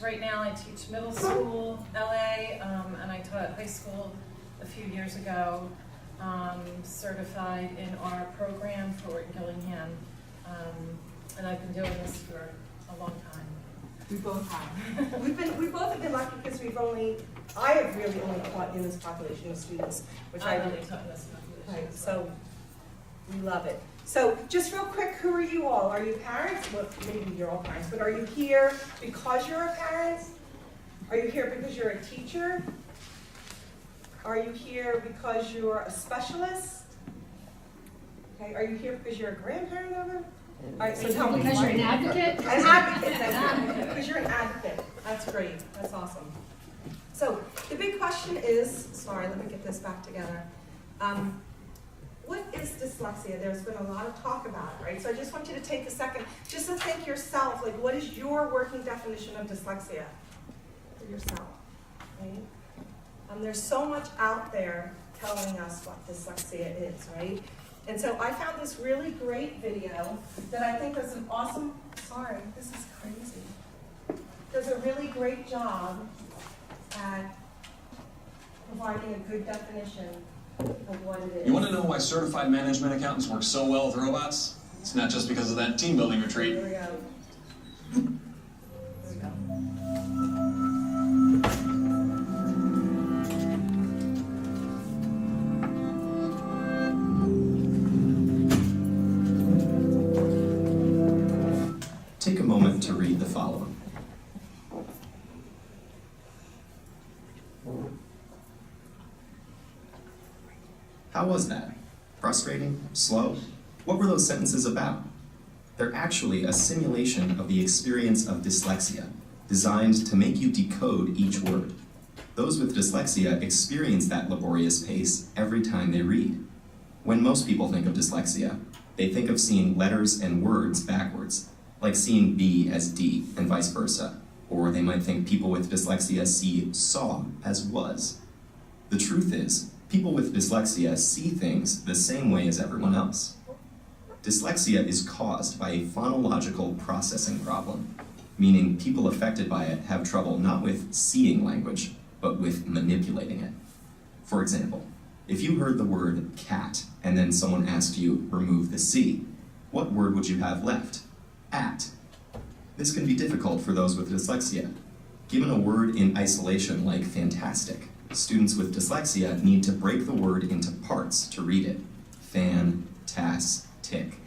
right now I teach middle school, LA, and I taught high school a few years ago, certified in our program for Gillingham, and I've been doing this for a long time. We both have. We both have been lucky because I have really only taught in this population of students, which I really taught in this population. Right, so we love it. So just real quick, who are you all? Are you parents? Well, maybe you're all parents, but are you here because you're a parent? Are you here because you're a teacher? Are you here because you're a specialist? Okay, are you here because you're a grandparent of it? All right, so tell me. Because you're an advocate? An advocate, because you're an advocate. That's great, that's awesome. So the big question is, sorry, let me get this back together. What is dyslexia? There's been a lot of talk about it, right? So I just want you to take a second just to think yourself, like what is your working definition of dyslexia for yourself, right? There's so much out there telling us what dyslexia is, right? And so I found this really great video that I think does an awesome, sorry, this is crazy, does a really great job at providing a good definition of what it is. You want to know why certified management accountants work so well with robots? It's not just because of that team building retreat. Here we go. Here we go. Take a moment to read the following. How was that? Frustrating? Slow? What were those sentences about? They're actually a simulation of the experience of dyslexia, designed to make you decode each word. Those with dyslexia experience that laborious pace every time they read. When most people think of dyslexia, they think of seeing letters and words backwards, like seeing B as D and vice versa, or they might think people with dyslexia see saw as was. The truth is, people with dyslexia see things the same way as everyone else. Dyslexia is caused by a phonological processing problem, meaning people affected by it have trouble not with seeing language, but with manipulating it. For example, if you heard the word cat and then someone asked you, remove the C, what word would you have left? At. This can be difficult for those with dyslexia. Given a word in isolation like fantastic, students with dyslexia need to break the word into parts to read it. Fan-tas-tic.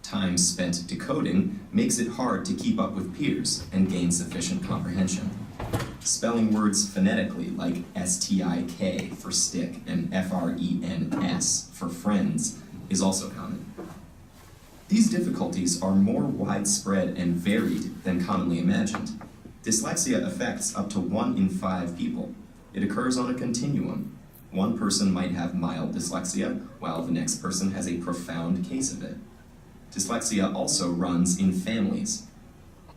Time spent decoding makes it hard to keep up with peers and gain sufficient comprehension. Spelling words phonetically like S-T-I-K for stick and F-R-E-N-S for friends is also common. These difficulties are more widespread and varied than commonly imagined. Dyslexia affects up to 1 in 5 people. It occurs on a continuum. One person might have mild dyslexia, while the next person has a profound case of it. Dyslexia also runs in families.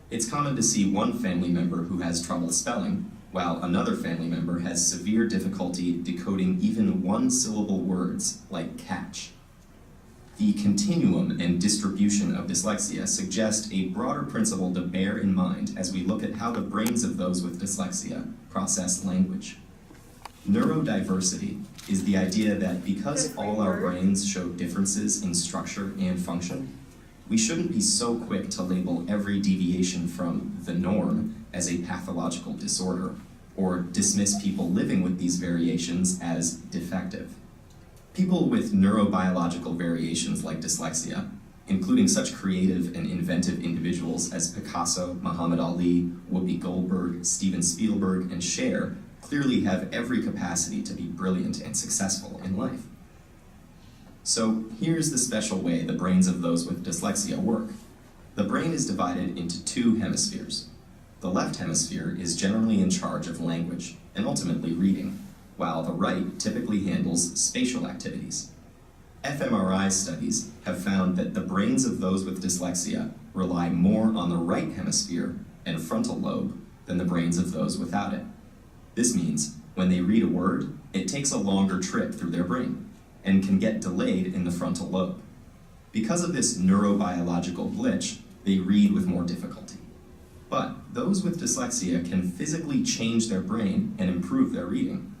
It's common to see one family member who has trouble spelling, while another family member has severe difficulty decoding even one-syllable words like catch. The continuum and distribution of dyslexia suggest a broader principle to bear in mind as we look at how the brains of those with dyslexia process language. Neurodiversity is the idea that because all our brains show differences in structure and function, we shouldn't be so quick to label every deviation from the norm as a pathological disorder, or dismiss people living with these variations as defective. People with neurobiological variations like dyslexia, including such creative and inventive individuals as Picasso, Muhammad Ali, Whoopi Goldberg, Steven Spielberg, and Cher, clearly have every capacity to be brilliant and successful in life. So here's the special way the brains of those with dyslexia work. The brain is divided into 2 hemispheres. The left hemisphere is generally in charge of language and ultimately reading, while the right typically handles spatial activities. fMRI studies have found that the brains of those with dyslexia rely more on the right hemisphere and frontal lobe than the brains of those without it. This means when they read a word, it takes a longer trip through their brain and can get delayed in the frontal lobe. Because of this neurobiological glitch, they read with more difficulty. But those with dyslexia can physically change their brain and improve their reading.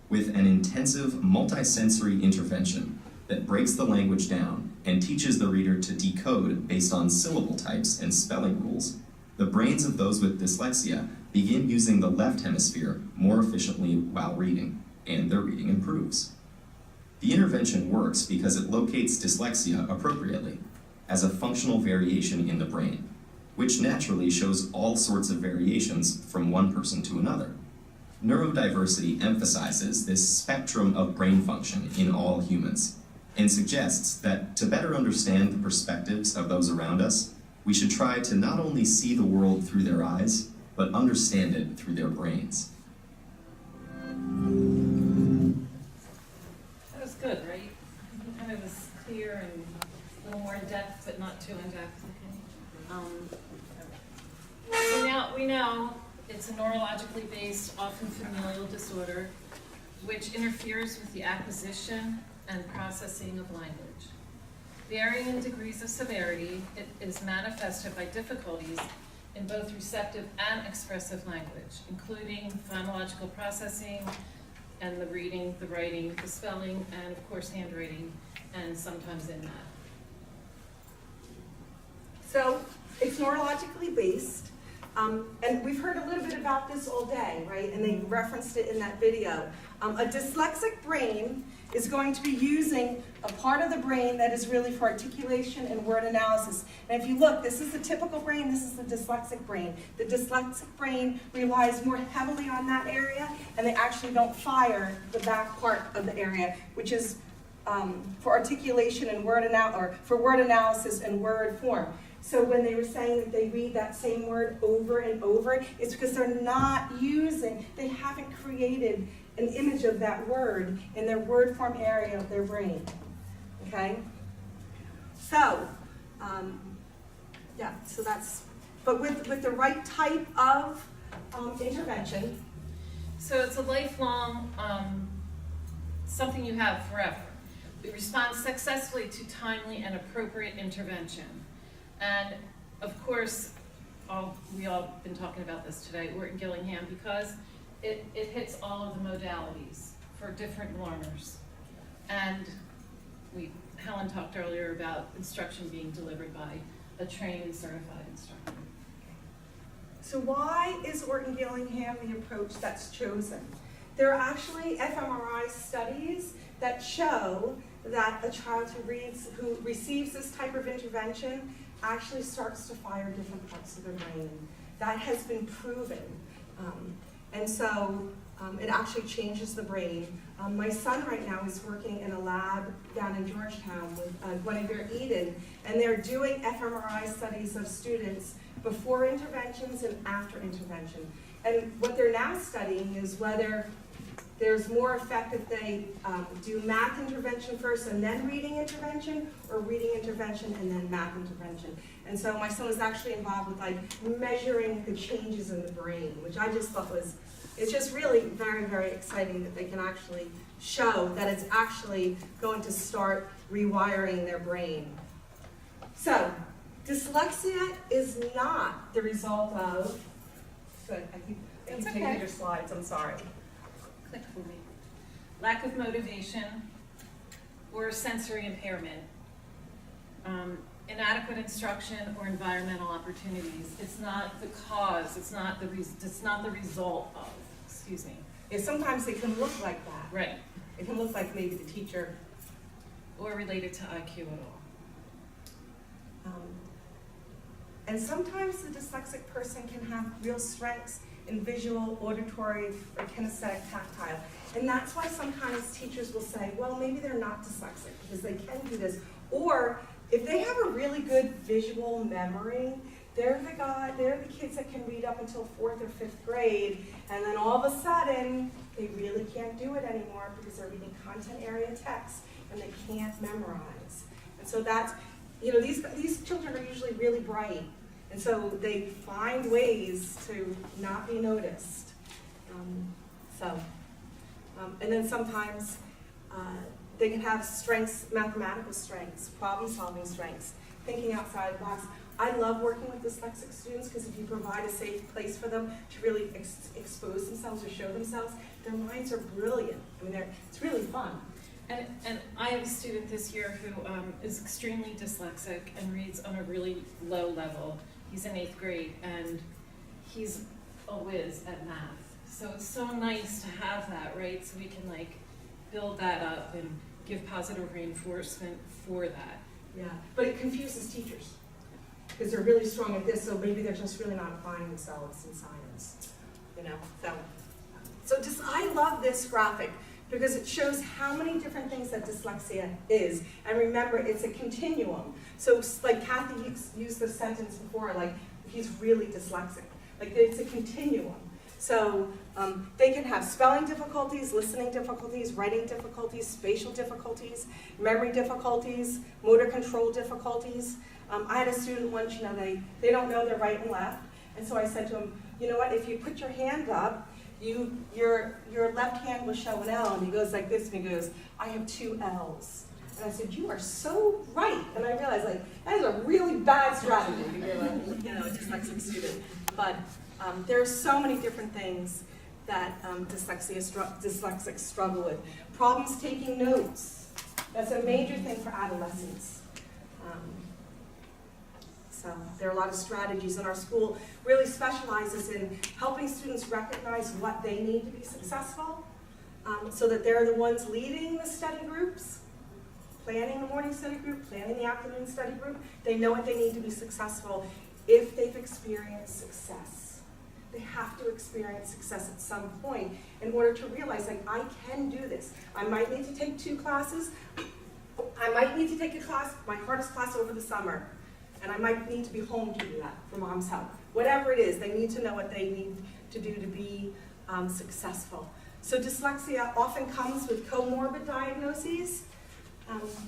With an intensive multisensory intervention that breaks the language down and teaches the reader to decode based on syllable types and spelling rules, the brains of those with dyslexia begin using the left hemisphere more efficiently while reading, and their reading improves. The intervention works because it locates dyslexia appropriately as a functional variation in the brain, which naturally shows all sorts of variations from one person to another. Neurodiversity emphasizes this spectrum of brain function in all humans and suggests that to better understand the perspectives of those around us, we should try to not only see the world through their eyes, but understand it through their brains. That was good, right? Kind of was clear and a little more in depth, but not too in depth. So now we know it's a neurologically based, often familial disorder, which interferes with the acquisition and processing of language. Varying in degrees of severity, it is manifested by difficulties in both receptive and expressive language, including phonological processing and the reading, the writing, the spelling, and of course handwriting, and sometimes in math. So it's neurologically based, and we've heard a little bit about this all day, right? And they referenced it in that video. A dyslexic brain is going to be using a part of the brain that is really for articulation and word analysis. And if you look, this is the typical brain, this is the dyslexic brain. The dyslexic brain relies more heavily on that area, and they actually don't fire the back part of the area, which is for articulation and word analysis and word form. So when they were saying that they read that same word over and over, it's because they're not using, they haven't created an image of that word in their word form area of their brain, okay? So, so that's, but with the right type of intervention. So it's a lifelong, something you have forever. We respond successfully to timely and appropriate intervention. And of course, we all been talking about this today, we're in Gillingham, because it hits all of the modalities for different learners. And Helen talked earlier about instruction being delivered by a trained and certified instructor. So why is Orton Gillingham the approach that's chosen? There are actually fMRI studies that show that a child who receives this type of intervention actually starts to fire different parts of their brain. That has been proven. And so it actually changes the brain. My son right now is working in a lab down in Georgetown with Guinevere Eden, and they're doing fMRI studies of students before interventions and after intervention. And what they're now studying is whether there's more effect if they do math intervention first and then reading intervention, or reading intervention and then math intervention. And so my son was actually involved with like measuring the changes in the brain, which I just thought it's just really very, very exciting that they can actually show that it's actually going to start rewiring their brain. So, dyslexia is not the result of, good, I keep taking your slides, I'm sorry. Click for me. Lack of motivation or sensory impairment, inadequate instruction or environmental opportunities. It's not the cause. It's not the result of. Excuse me. Yeah, sometimes it can look like that. Right. It can look like maybe the teacher. Or related to IQ at all. And sometimes the dyslexic person can have real strengths in visual, auditory, or kinesthetic, tactile. And that's why sometimes teachers will say, well, maybe they're not dyslexic because they can do this. Or if they have a really good visual memory, they're the kids that can read up until 4th or 5th grade, and then all of a sudden, they really can't do it anymore because they're reading content area text and they can't memorize. And so that's, these children are usually really bright. And so they find ways to not be noticed. And then sometimes they can have strengths, mathematical strengths, problem-solving strengths, thinking outside the box. I love working with dyslexic students because if you provide a safe place for them to really expose themselves or show themselves, their minds are brilliant. I mean, it's really fun. And I have a student this year who is extremely dyslexic and reads on a really low level. He's in 8th grade and he's a whiz at math. So it's so nice to have that, right? So we can like build that up and give positive reinforcement for that. Yeah, but it confuses teachers because they're really strong at this, so maybe they're just really not applying themselves in science, you know. So just I love this graphic because it shows how many different things that dyslexia is. And remember, it's a continuum. So like Kathy used the sentence before, like he's really dyslexic. Like it's a continuum. So they can have spelling difficulties, listening difficulties, writing difficulties, spatial difficulties, memory difficulties, motor control difficulties. I had a student once, you know, they don't know their right and left. And so I said to him, you know what, if you put your hand up, your left hand will show an L. And he goes like this, and he goes, I have 2 L's. And I said, you are so right. And I realized, like, that is a really bad strategy to give a dyslexic student. But there are so many different things that dyslexics struggle with. Problems taking notes. That's a major thing for adolescents. So there are a lot of strategies, and our school really specializes in helping students recognize what they need to be successful, so that they're the ones leading the study groups, planning the morning study group, planning the afternoon study group. They know what they need to be successful if they've experienced success. They have to experience success at some point in order to realize, like, I can do this. I might need to take 2 classes. I might need to take a class, my hardest class over the summer. And I might need to be home to do that for mom's help. Whatever it is, they need to know what they need to do to be successful. So dyslexia often comes with comorbid diagnoses.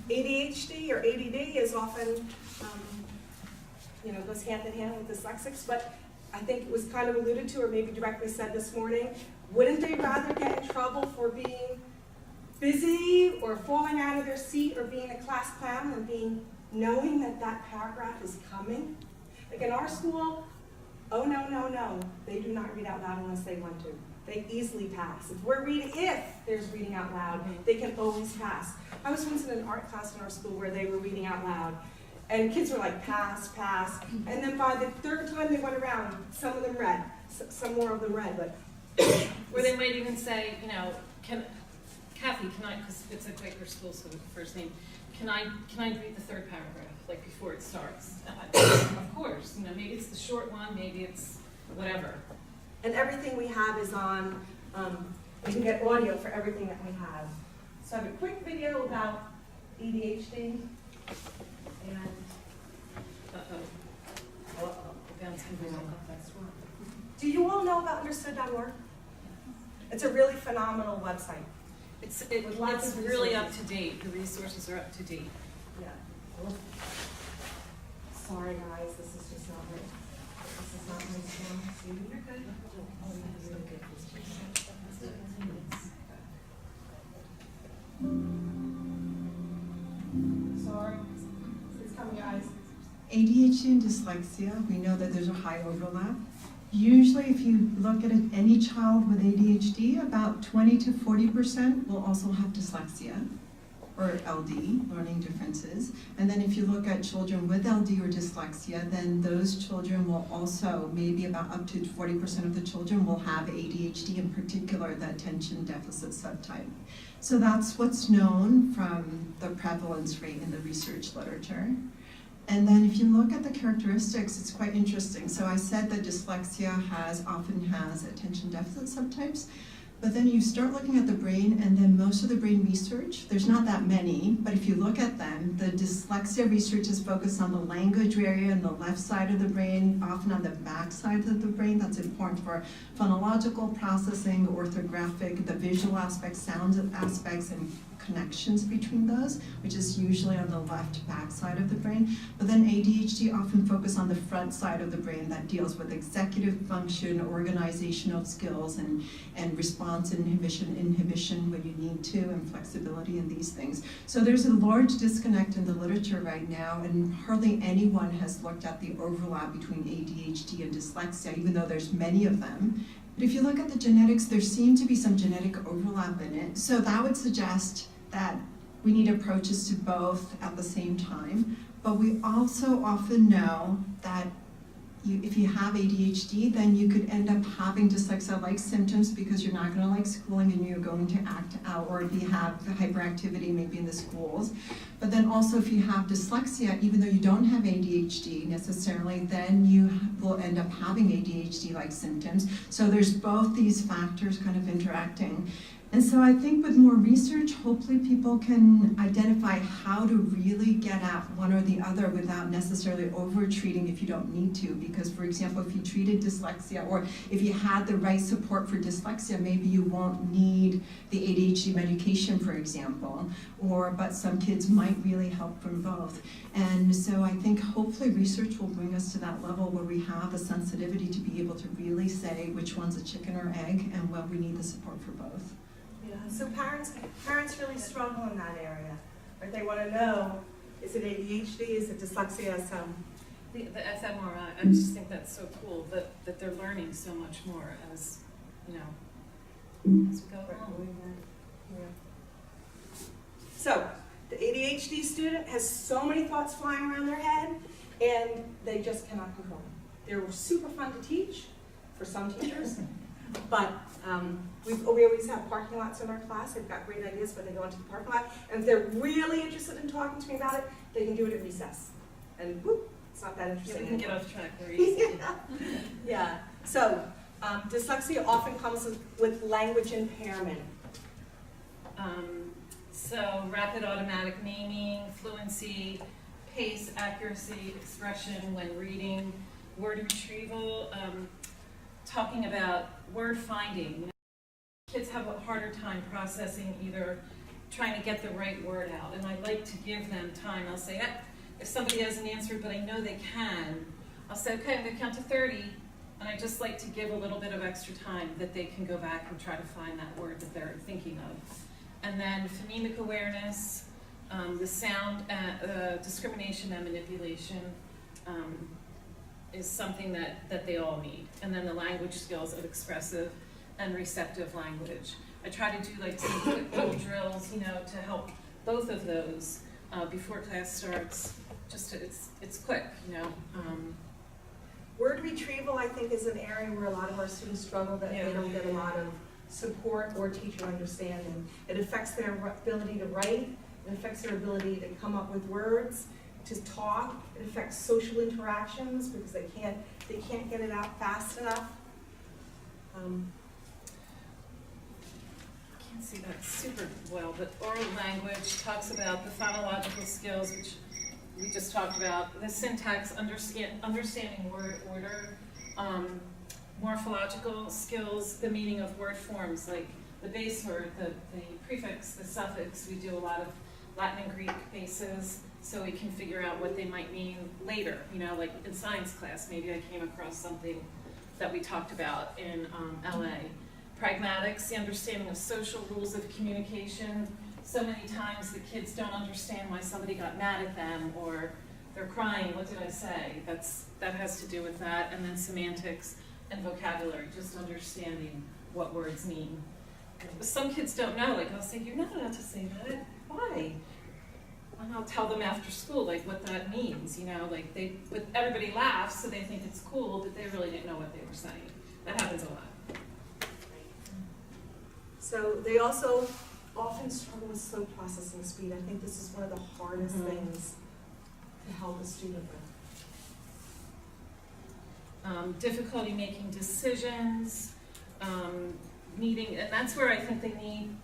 ADHD or ADD is often, goes hand in hand with dyslexics, but I think it was kind of alluded to or maybe directly said this morning, wouldn't they rather get in trouble for being busy or falling out of their seat or being a class clown than knowing that that paragraph is coming? Like in our school, oh no, they do not read out loud unless they want to. They easily pass. If there's reading out loud, they can always pass. I was once in an art class in our school where they were reading out loud, and kids were like, pass, and then by the 3rd time they went around, some of them read, some more of them read, but. Or they might even say, Kathy, can I, because it's a Quaker school, so the first name, can I read the 3rd paragraph, like before it starts? Of course, maybe it's the short one, maybe it's whatever. And everything we have is on, you can get audio for everything that we have. So I have a quick video about ADHD. And, do you all know about understood.org? It's a really phenomenal website. It's really up to date. The resources are up to date. Yeah. Sorry guys, this is just not right. This is not my strong suit. You're good. Sorry. It's coming, guys. ADHD and dyslexia, we know that there's a high overlap. Usually if you look at any child with ADHD, about 20 to 40% will also have dyslexia or LD, learning differences. And then if you look at children with LD or dyslexia, then those children will also, maybe about up to 40% of the children will have ADHD, in particular the attention deficit subtype. So that's what's known from the prevalence rate in the research literature. And then if you look at the characteristics, it's quite interesting. So I said that dyslexia often has attention deficit subtypes, but then you start looking at the brain, and then most of the brain research, there's not that many, but if you look at them, the dyslexia research is focused on the language area and the left side of the brain, often on the back side of the brain. That's important for phonological processing, the orthographic, the visual aspects, sound aspects, and connections between those, which is usually on the left back side of the brain. But then ADHD often focus on the front side of the brain that deals with executive function, organizational skills, and response inhibition when you need to, and flexibility and these things. So there's a large disconnect in the literature right now, and hardly anyone has looked at the overlap between ADHD and dyslexia, even though there's many of them. But if you look at the genetics, there seems to be some genetic overlap in it. So that would suggest that we need approaches to both at the same time. But we also often know that if you have ADHD, then you could end up having dyslexia-like symptoms because you're not going to like schooling and you're going to act out, or if you have hyperactivity maybe in the schools. But then also if you have dyslexia, even though you don't have ADHD necessarily, then you will end up having ADHD-like symptoms. So there's both these factors kind of interacting. And so I think with more research, hopefully people can identify how to really get at one or the other without necessarily over-treating if you don't need to. Because, for example, if you treated dyslexia, or if you had the right support for dyslexia, maybe you won't need the ADHD medication, for example. But some kids might really help from both. And so I think hopefully research will bring us to that level where we have the sensitivity to be able to really say which one's a chicken or egg and when we need the support for both. Yeah, so parents really struggle in that area, right? They want to know, is it ADHD, is it dyslexia? So The fMRI, I just think that's so cool that they're learning so much more as, as we go along. So the ADHD student has so many thoughts flying around their head, and they just cannot control them. They're super fun to teach for some teachers, but we always have parking lots in our class. They've got great ideas when they go into the parking lot, and if they're really interested in talking to me about it, they can do it at recess. And whoop, it's not that Yeah, interesting. we can get off track very easily. Yeah. So dyslexia often comes with language impairment. So rapid automatic naming, fluency, pace, accuracy, expression when reading, word retrieval, talking about word finding. Kids have a harder time processing, either trying to get the right word out, and I like to give them time. I'll say, if somebody hasn't answered but I know they can, I'll say, okay, I'm going to count to 30, and I just like to give a little bit of extra time that they can go back and try to find that word that they're thinking of. And then phonemic awareness, the sound, discrimination and manipulation is something that they all need. And then the language skills of expressive and receptive language. I try to do like some quick little drills, to help both of those before class starts. Just it's quick, Word retrieval, I think, is an area where a lot of our students struggle, that they don't get a lot of support or teacher understanding. It affects their ability to write. It affects their ability to come up with words, to talk. It affects social interactions because they can't get it out fast enough. I can't see that super well, but oral language talks about the phonological skills, which we just talked about, the syntax, understanding word order, morphological skills, the meaning of word forms, like the base word, the prefix, the suffix. We do a lot of Latin and Greek bases, so we can figure out what they might mean later. Like in science class, maybe I came across something that we talked about in LA. Pragmatics, the understanding of social rules of communication. So many times the kids don't understand why somebody got mad at them, or they're crying, what did I say? That has to do with that. And then semantics and vocabulary, just understanding what words mean. Some kids don't know, like I'll say, you're not allowed to say that. Why? And I'll tell them after school, like what that means, but everybody laughs, so they think it's cool, but they really didn't know what they were saying. That happens a lot. So they also often struggle with slow processing speed. I think this is one of the hardest things to help a student with. Difficulty making decisions, and that's where I think they need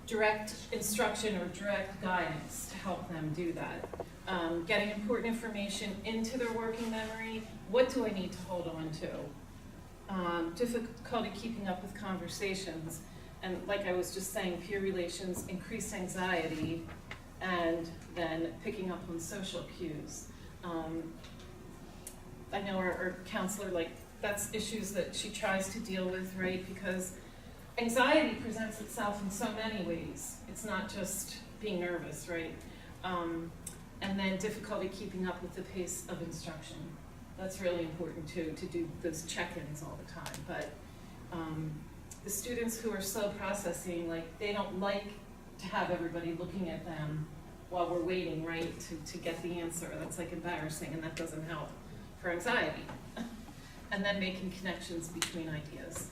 direct instruction or direct guidance to help them do that. Getting important information into their working memory. What do I need to hold on to? Difficulty keeping up with conversations. and like I was just saying, peer relations, increased anxiety, and then picking up on social cues. I know our counselor, like, that's issues that she tries to deal with, right? Because anxiety presents itself in so many ways. It's not just being nervous, right? And then difficulty keeping up with the pace of instruction. That's really important too, to do those check-ins all the time. But the students who are slow processing, like, they don't like to have everybody looking at them while we're waiting, right, to get the answer. That's like embarrassing, and that doesn't help for anxiety. And then making connections between ideas.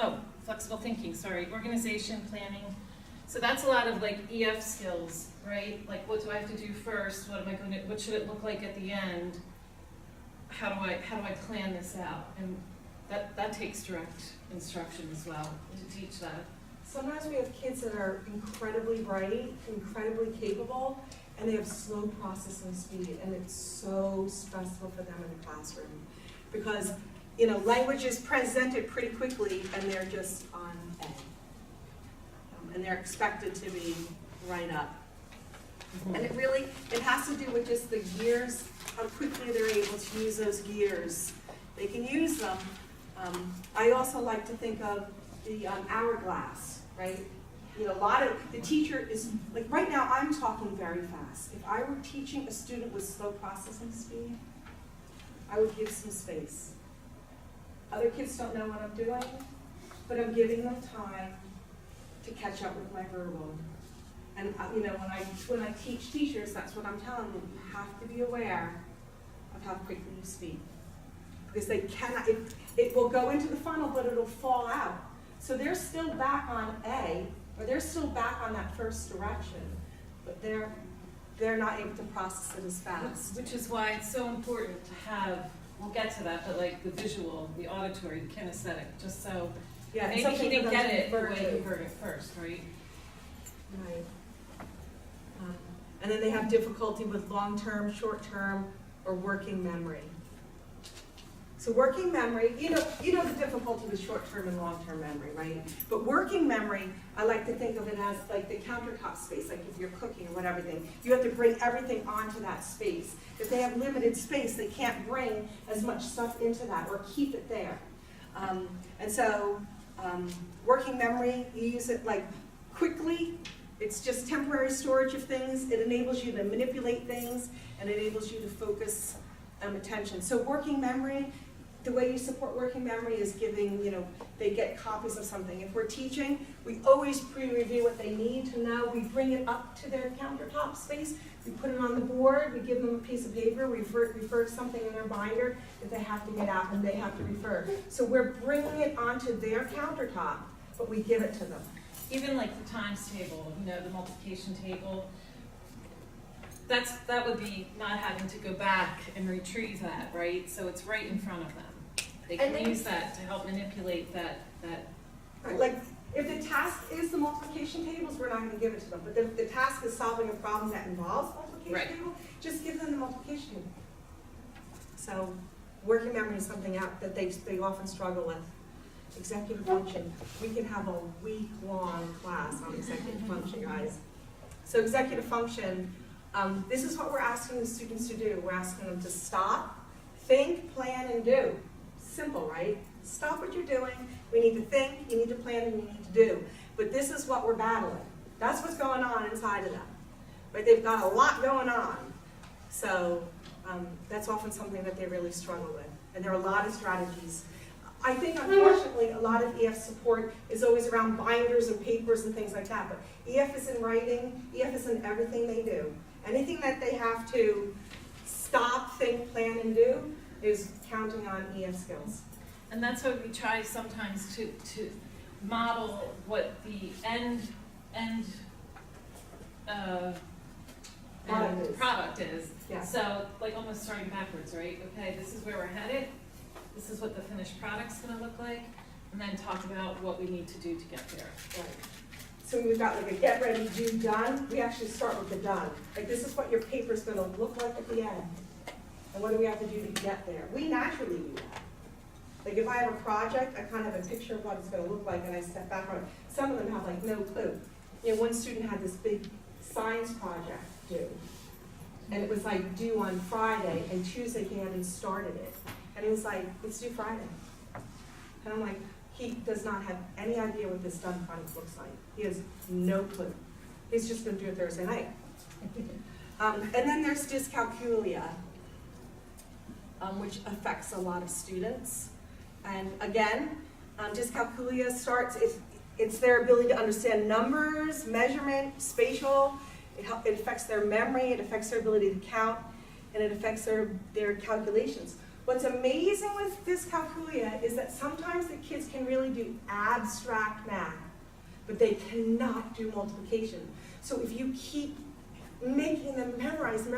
Oh, flexible thinking, sorry, organization, planning. So that's a lot of like EF skills, right? Like, what do I have to do first? What should it look like at the end? How do I plan this out? And that takes direct instruction as well to teach that. Sometimes we have kids that are incredibly bright, incredibly capable, and they have slow processing speed, and it's so stressful for them in the classroom. Because, you know, language is presented pretty quickly, and they're just on A. And they're expected to be right up. And it has to do with just the gears, how quickly they're able to use those gears. They can use them. I also like to think of the hourglass, right? You know, a lot of, the teacher is, like right now I'm talking very fast. If I were teaching a student with slow processing speed, I would give some space. Other kids don't know what I'm doing, but I'm giving them time to catch up with my verbal. And you know, when I teach teachers, that's what I'm telling them. You have to be aware of how quickly you speak. Because they cannot, it will go into the funnel, but it'll fall out. So they're still back on A, or they're still back on that first direction, but they're not able to process it as fast. Which is why it's so important to have, we'll get to that, but like the visual, the auditory, the kinesthetic, just so Yeah, maybe he didn't get it the way he heard it first, right? Right. And then they have difficulty with long-term, short-term, or working memory. So working memory, you know the difficulty with short-term and long-term memory, right? But working memory, I like to think of it as like the countertop space, like if you're cooking or whatever, you have to bring everything onto that space. If they have limited space, they can't bring as much stuff into that or keep it there. And so working memory, you use it like quickly. It's just temporary storage of things. It enables you to manipulate things and enables you to focus attention. So working memory, the way you support working memory is giving, they get copies of something. If we're teaching, we always pre-review what they need to know. We bring it up to their countertop space. We put it on the board. We give them a piece of paper. We refer to something in their binder that they have to get out and they have to refer. So we're bringing it onto their countertop, but we give it to them. Even like the times table, the multiplication table, that would be not having to go back and retrieve that, right? So it's right in front of them. They can use that to help manipulate that. Right, like if the task is the multiplication tables, we're not going to give it to them. But if the task is solving a problem that involves multiplication table, just give them the multiplication table. So working memory is something out that they often struggle with. Executive function. We can have a week-long class on executive function, guys. So executive function, this is what we're asking the students to do. We're asking them to stop, think, plan, and do. Simple, right? Stop what you're doing. We need to think, you need to plan, and you need to do. But this is what we're battling. That's what's going on inside of them. Right? They've got a lot going on. So that's often something that they really struggle with. And there are a lot of strategies. I think, unfortunately, a lot of EF support is always around binders and papers and things like that. But EF is in writing. EF is in everything they do. Anything that they have to stop, think, plan, and do is counting on EF skills. And that's what we try sometimes to model what the end product is. Yeah. So like almost starting backwards, right? Okay, this is where we're headed. This is what the finished product's going to look like, and then talk about what we need to do to get there. Right. So we've got like a get ready, do, done. We actually start with the done. Like this is what your paper's going to look like at the end. And what do we have to do to get there? We naturally do that. Like if I have a project, I kind of have a picture of what it's gonna look like and I step back on it. Some of them have like no clue. You know, one student had this big science project due. And it was like due on Friday, and Tuesday he hadn't started it. And he was like, it's due Friday. And I'm like, he does not have any idea what this done project looks like. He has no clue. He's just gonna do it Thursday night. And then there's dyscalculia, which affects a lot of students. And again, dyscalculia starts, it's their ability to understand numbers, measurement, spatial. It affects their memory, it affects their ability to count, and it affects their calculations. What's amazing with dyscalculia is that sometimes the kids can really do abstract math, but they cannot do multiplication. So if you keep making them memorize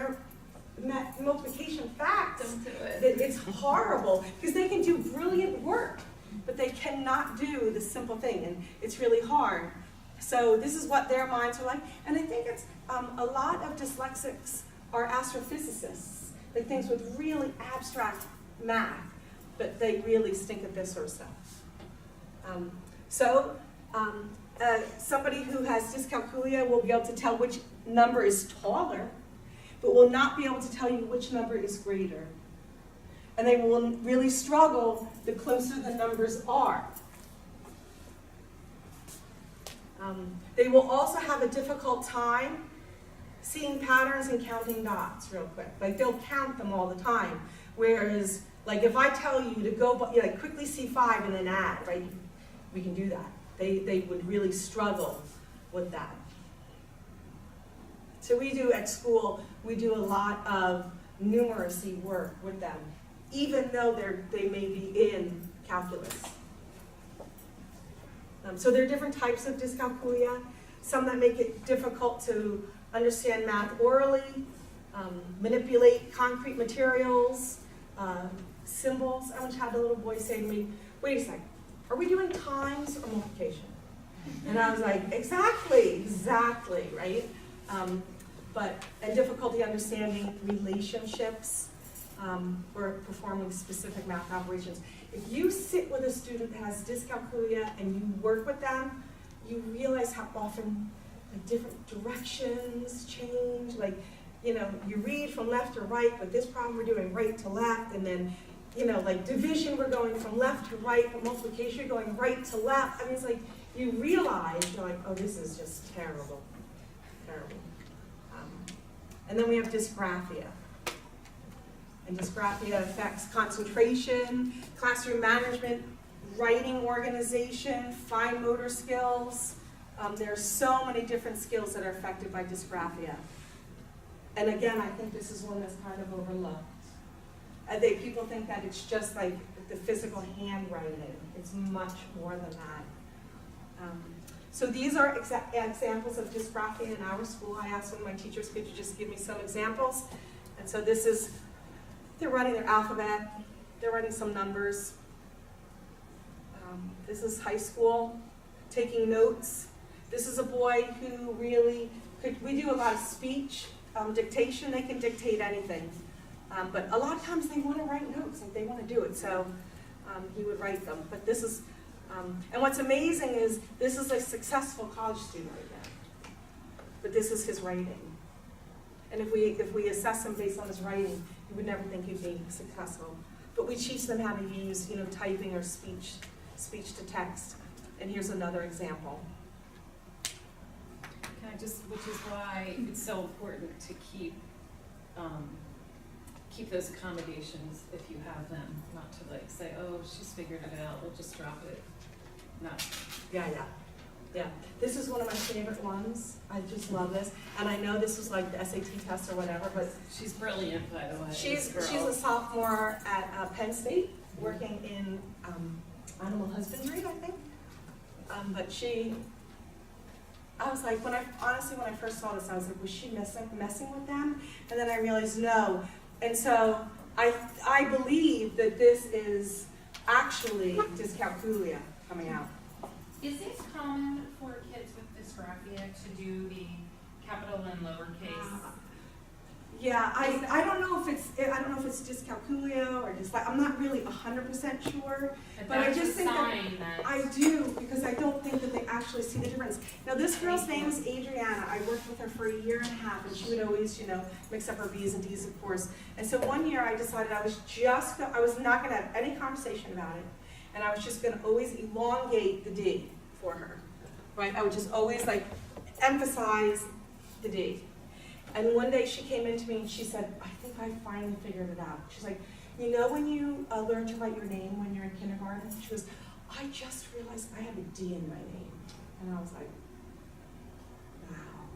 multiplication facts, Don't do it. it's horrible, because they can do brilliant work, but they cannot do the simple thing, and it's really hard. So this is what their minds are like, and I think it's a lot of dyslexics are astrophysicists, like things with really abstract math, but they really stink at this sort of stuff. Somebody who has dyscalculia will be able to tell which number is taller, but will not be able to tell you which number is greater. And they will really struggle the closer the numbers are. They will also have a difficult time seeing patterns and counting dots real quick. Like they'll count them all the time. Whereas, like if I tell you to go, like quickly see 5 and then add, right? We can do that. They would really struggle with that. So we do at school, we do a lot of numeracy work with them, even though they may be in calculus. So there are different types of dyscalculia, some that make it difficult to understand math orally, manipulate concrete materials, symbols. I once had a little boy say to me, wait a second, are we doing times or multiplication? And I was like, exactly, right? And difficulty understanding relationships or performing specific math operations. If you sit with a student that has dyscalculia and you work with them, you realize how often like, different directions change. Like, you know, you read from left to right, but this problem we're doing right to left, and then, you know, like division we're going from left to right, but multiplication you're going right to left. I mean, it's like you realize, you're like, oh, this is just terrible, terrible. And then we have dysgraphia. And dysgraphia affects concentration, classroom management, writing organization, fine motor skills. There are so many different skills that are affected by dysgraphia. And again, I think this is one that's kind of overlooked. People think that it's just like the physical handwriting. It's much more than that. So these are examples of dysgraphia in our school. I asked one of my teachers, could you just give me some examples? And so this is, they're writing their alphabet, they're writing some numbers. This is high school, taking notes. This is a boy who really we do a lot of speech, dictation, they can dictate anything. But a lot of times they want to write notes, like they want to do it, so he would write them. But this is, and what's amazing is this is a successful college student right now. But this is his writing. And if we assess him based on his writing, you would never think he'd be successful. But we teach them how to use, you know, typing or speech to text. And here's another example. Can I just, which is why it's so important to keep those accommodations if you have them, not to like say, oh, she's figured it out, we'll just drop it. No. Yeah. This is one of my favorite ones. I just love this. And I know this was like the SAT test or whatever, but She's brilliant, by the way. she's this girl. a sophomore at Penn State, working in animal husbandry, I think. I was like, when I first saw this, I was like, was she messing with them? And then I realized no. And so I believe that this is actually dyscalculia coming out. Is it common for kids with dysgraphia to do the capital and lowercase? Yeah, I don't know if it's dyscalculia or I'm not really 100% sure. But I just think that I do, because I don't think that they actually see the difference. Now, this girl's name is Adriana. I worked with her for 1.5 years, and she would always, mix up her B's and D's, of course. And so one year I decided I was not going to have any conversation about it, and I was just going to always elongate the D for her, right? I would just always emphasize the D. And one day she came into me and she said, I think I finally figured it out. She's like, when you learn to write your name when you're in kindergarten? She goes, I just realized I have a D in my name. And I was like, wow.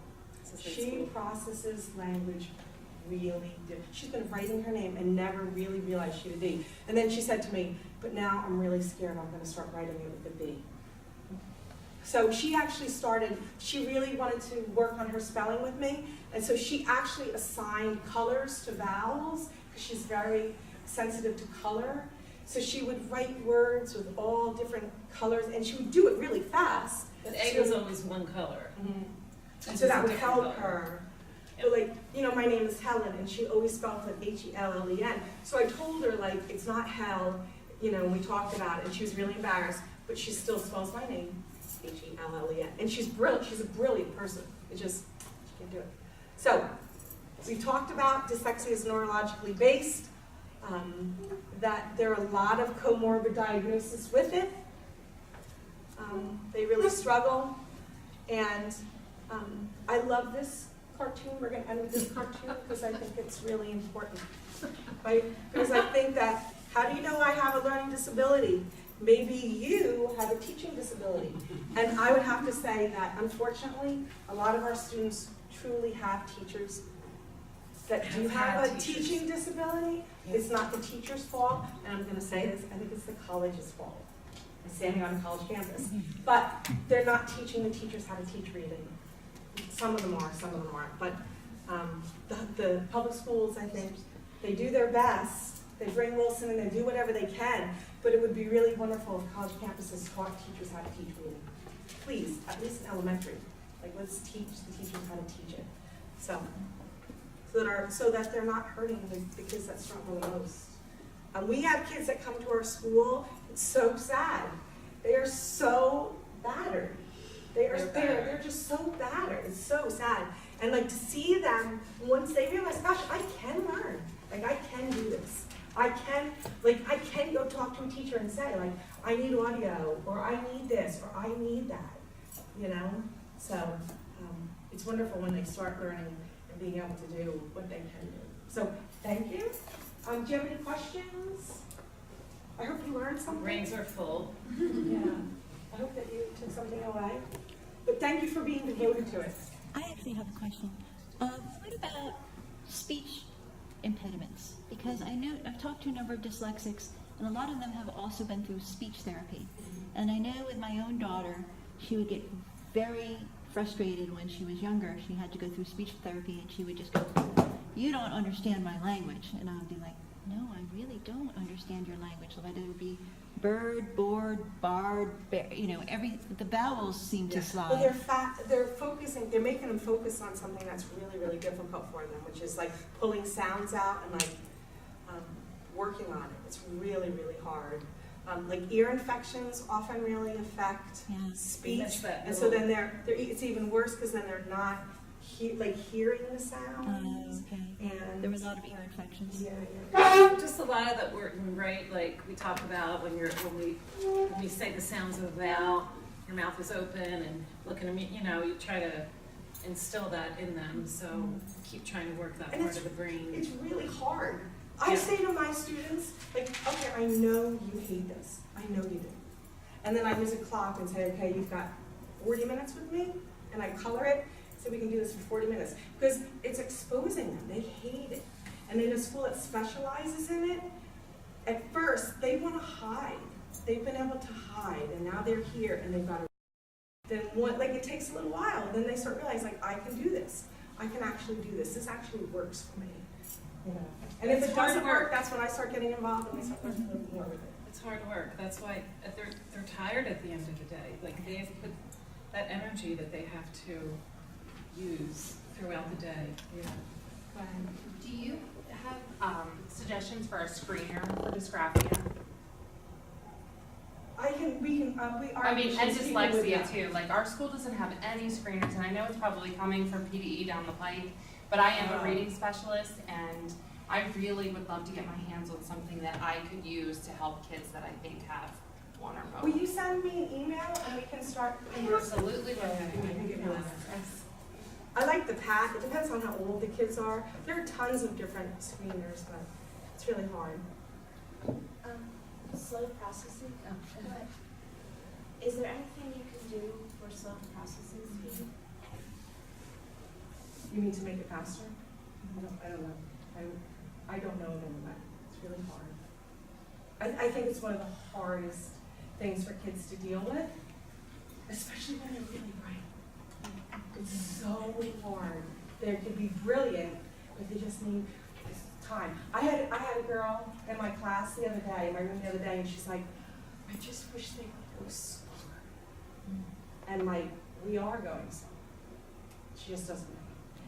She processes language really different. She's been writing her name and never really realized she had a D. And then she said to me, but now I'm really scared I'm going to start writing it with a B. So she actually she really wanted to work on her spelling with me, and so she actually assigned colors to vowels, because she's very sensitive to color. So she would write words with all different colors, and she would do it really fast. But A was always one color. Mm-hmm. So that would help her. But my name is Helen, and she always spelled it H-E-L-L-E-N. So I told her, it's not hell, and we talked about it, and she was really embarrassed, but she still spells my name H-E-L-L-E-N. And she's brilliant. She's a brilliant person. She can't do it. So, we talked about dyslexia is neurologically based, that there are a lot of comorbid diagnoses with it. They really struggle. And I love this cartoon. We're going to end with this cartoon because I think it's really important. Right? Because I think that, how do you know I have a learning disability? Maybe you have a teaching disability. And I would have to say that, unfortunately, a lot of our students truly have teachers that do have a teaching disability. It's not the teacher's fault, and I'm going to say this, I think it's the college's fault. I'm standing on a college campus. But they're not teaching the teachers how to teach reading. Some of them are, some of them aren't. But the public schools, I think, they do their best. They bring Wilson and they do whatever they can, but it would be really wonderful if college campuses taught teachers how to teach reading. Please, at least in elementary. Let's teach the teachers how to teach it. So that they're not hurting the kids that struggle the most. We have kids that come to our school, it's so sad. They are so battered. They're just so battered. It's so sad. And to see them, once they realize, gosh, I can learn. I can do this. I can go talk to a teacher and say, I need audio, or I need this, or I need that, So it's wonderful when they start learning and being able to do what they can do. So thank you. Do you have any questions? I hope you learned something. Brains are full. Yeah. I hope that you took something away. But thank you for being devoted to it. I actually have a question. What about speech impediments? Because I've talked to a number of dyslexics, and a lot of them have also been through speech therapy. And I know with my own daughter, she would get very frustrated when she was younger. She had to go through speech therapy, and she would just go, you don't understand my language. And I would be like, no, I really don't understand your language. So it would be bird, board, barred, bear, the vowels seem to slide. Well, they're making them focus on something that's really, really difficult for them, which is pulling sounds out and working on it. It's really, really hard. Ear infections often really affect speech, and so then it's even worse because then they're not hearing the sounds. Okay. And there were a lot of ear infections. Yeah. Just a lot of that word, right? We talk about when we say the sounds of a vowel, your mouth is open and looking at me. You try to instill that in them. So keep trying to work that part of the brain. It's really hard. I say to my students, okay, I know you hate this. I know you do. And then I use a clock and say, okay, you've got 40 minutes with me, and I color it. So we can do this for 40 minutes. Because it's exposing them. They hate it. And in a school that specializes in it, at first, they want to hide. They've been able to hide, and now they're here, and they've got to. Then it takes a little while, and then they start realizing, I can do this. I can actually do this. This actually works for me. And if it doesn't work, that's when I start getting involved, and I start working a little more with it. It's hard work. That's why they're tired at the end of the day. They've put that energy that they have to use throughout the day. Yeah. Do you have suggestions for a screener for dysgraphia? I mean, and dyslexia too. Like, our school doesn't have any screeners, and I know it's probably coming from PDE down the pike, but I am a reading specialist, and I really would love to get my hands on something that I could use to help kids that I think have one or both. Will you send me an email and we can start? Absolutely. I like the pack. It depends on how old the kids are. There are tons of different screeners, but it's really hard. Slow processing. But is there anything you can do for slow processing speed? You mean to make it faster? I don't know. I don't know that. It's really hard. I think it's one of the hardest things for kids to deal with, especially when they're really bright. It's so hard. They could be brilliant, but they just need time. I had a girl in my class the other day, in my room the other day, and she's like, I just wish they would go slower. And like, we are going slow. She just doesn't know.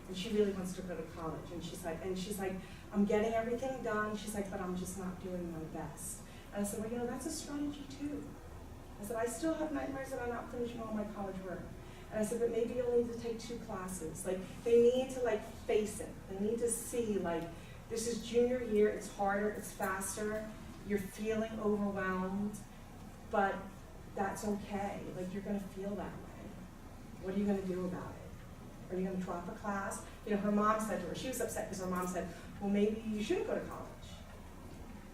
And she really wants to go to college. And she's like, I'm getting everything done. She's like, but I'm just not doing my best. And I said, well, that's a strategy too. I said, I still have nightmares that I'm not finishing all my college work. And I said, but maybe you'll need to take 2 classes. Like, they need to like face it. They need to see like, this is junior year, it's harder, it's faster, you're feeling overwhelmed, but that's okay. Like, you're gonna feel that way. What are you gonna do about it? Are you gonna drop a class? You know, her mom said to her, she was upset because her mom said, well, maybe you shouldn't go to college.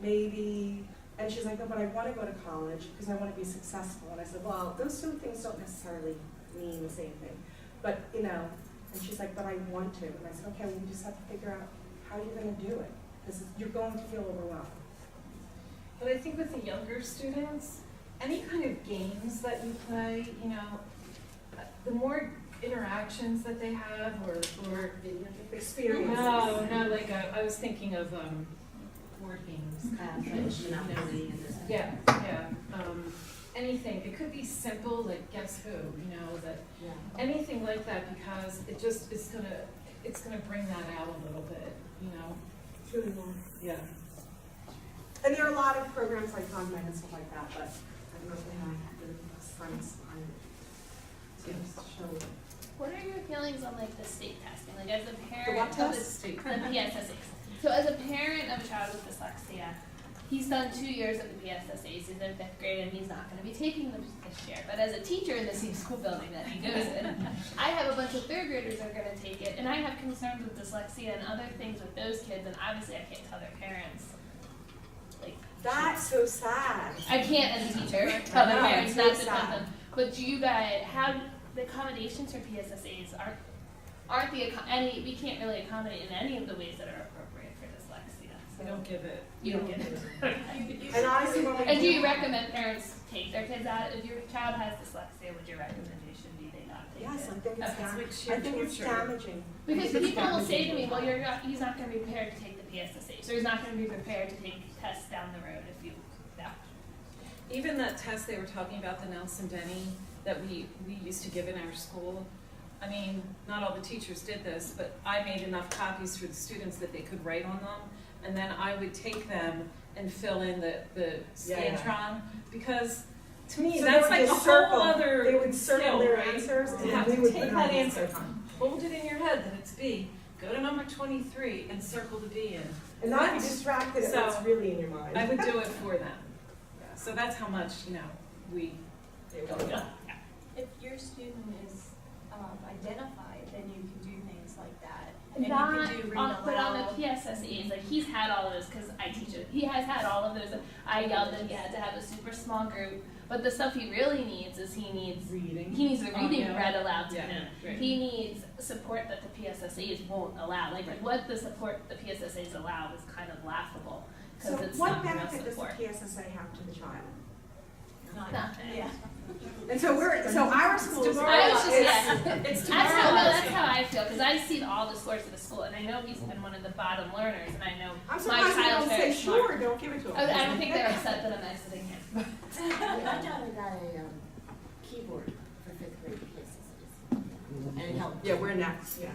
Maybe, and she's like, no, but I wanna go to college because I wanna be successful. And I said, well, those 2 things don't necessarily mean the same thing. But, you know, and she's like, but I want to. And I said, okay, well, you just have to figure out how you're going to do it, because you're going to feel overwhelmed. But I think with the younger students, any kind of games that you play, you know, the more interactions that they have, or Experience. no, like I was thinking of board games, Monopoly, yeah. Anything. It could be simple, like Guess Who, you know, that anything like that, because it just is gonna bring that out a little bit, you know. It's really hard. Yeah. And there are a lot of programs like ConMed and stuff like that, but I don't know if they have the science on it to show. What are your feelings on like the state testing? Like, as a The parent what of test? the PSSAs. So as a parent of a child with dyslexia, he's done 2 years of the PSSAs, he's in 5th grade, and he's not going to be taking them this year. But as a teacher in the same school building that he goes in, I have a bunch of 3rd graders that are going to take it, and I have concerns with dyslexia and other things with those kids, and obviously I can't tell their parents. Like, That's so sad. I can't, as a teacher, tell their No, parents it's not so to put sad. them. But do you guys, how the accommodations for PSSAs aren't we can't really accommodate in any of the ways that are appropriate for dyslexia. So You don't give it. you don't get it. And honestly, when we And do you recommend parents take their kids out? If your child has dyslexia, would your recommendation be they not take Yes, it? I think it's Okay. damaging. I think it's damaging. Because It's people will say to me, damaging. well, he's not going to be prepared to take the PSSA, so he's not going to be prepared to take tests down the road if you, Even that test they were talking about, the Nelson Denny, that we used to give in our school, I mean, not all the teachers did this, but I made enough copies for the students that they could write on them, and then I would take them and fill in the Scantron, because to me, So that's they like would a just whole circle- other They would circle skill, their right? answers, You and have we to would take put that on the answer, answer. hold it in your head that it's B, go to number 23 and circle the B in. And not be distracted at So, what's really in your mind. I would do it for them. So that's how much, we If your student is identified, then you can do things like that. And you not can do read on, but on aloud. the PSSAs, like he's had all of those because I teach it. He has had all of those. I yelled that he had to have a super small group. But the stuff he really needs is he needs reading. the reading read aloud to Yeah, him. right. He needs support that the PSSAs won't allow. Like what the support the PSSAs allow is kind of laughable So because it's what not real benefit does the support. PSSA have to the child? Nothing. Yeah. And so our school is. I was just is- It's That's demoralizing. how I feel because I've seen all the scores of the school and I know he's been one of the bottom learners and I know I'm my surprised they child's don't very say, smart. sure, don't give it to I them. don't think they're upset that I'm exiting him. My daughter got a keyboard for 5th grade PSSAs, and it helped. Yeah, we're next, yeah.